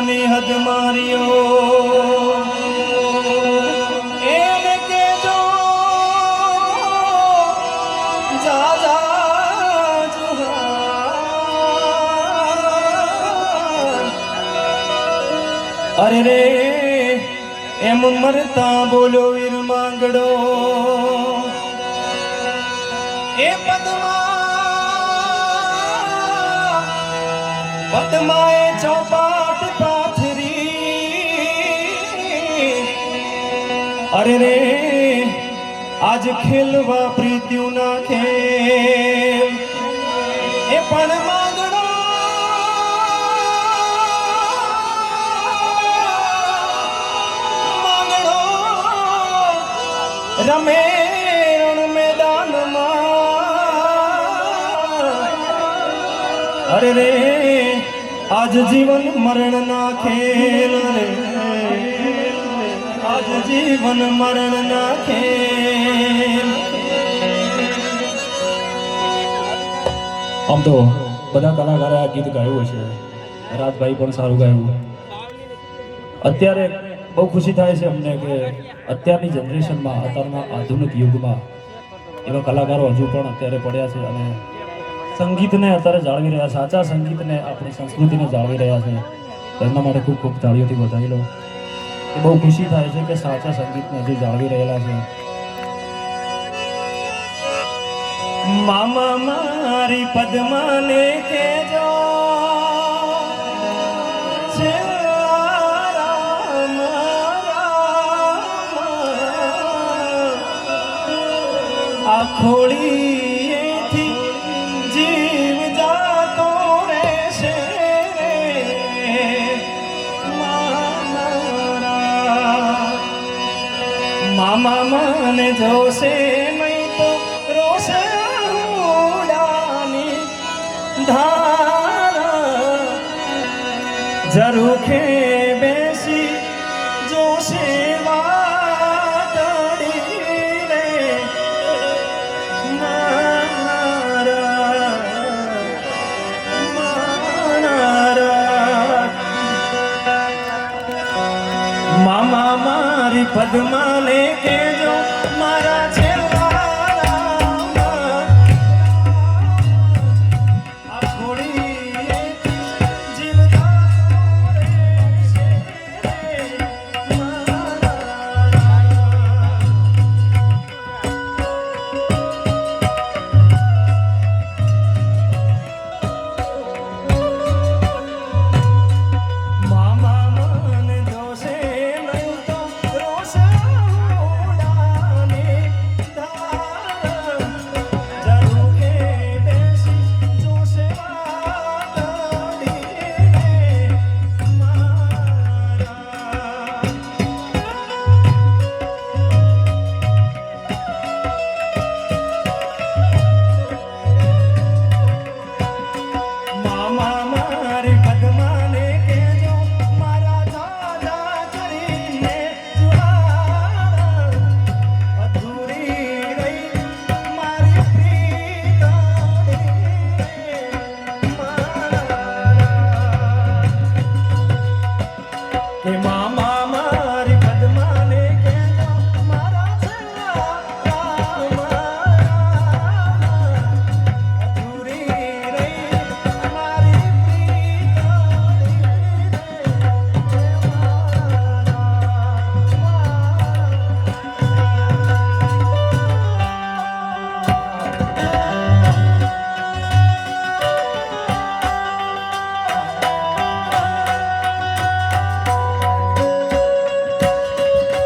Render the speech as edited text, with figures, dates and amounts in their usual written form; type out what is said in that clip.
ની હદ માર્યો એને કેજો જા જા જુહાર અરે રે એમ મરતા બોલો વીર માંગડો એ પદ્માએ ચોપાટ પાથરી અરે રે આજ ખેલવા પ્રીત્યું ના ખેલ એ પણ માંગડો રમે રણ મેદાનમાં અરે રે આજ જીવન મરણ ના ખેલ રે આજ જીવન મરણ ના ખેલ આમ તો બધા કલાકારે આ ગીત ગાયું છે રાજભાઈ પણ સારું ગાયું અત્યારે બહુ ખુશી થાય છે અમને કે અત્યારની જનરેશનમાં અત્યારના આધુનિક યુગમાં એવા કલાકારો હજુ પણ અત્યારે પડ્યા છે અને સંગીતને અત્યારે જાળવી રહ્યા સાચા સંગીતને આપણી સંસ્કૃતિને જાળવી રહ્યા છે એમના માટે ખૂબ ખૂબ તાળીઓથી વધાવી લો એ બહુ ખુશી થાય છે કે સાચા સંગીતને હજુ જાળવી રહેલા છે મામા મારી પદ્માને કેજો ખોળીએથી જીવ જાતો રહેશે મામા મને જોશે નહીં તો રોશે ઉડાની ધારા ઝરૂખે બેસી જોશે મામા મારી પદ્માને કેજો મારા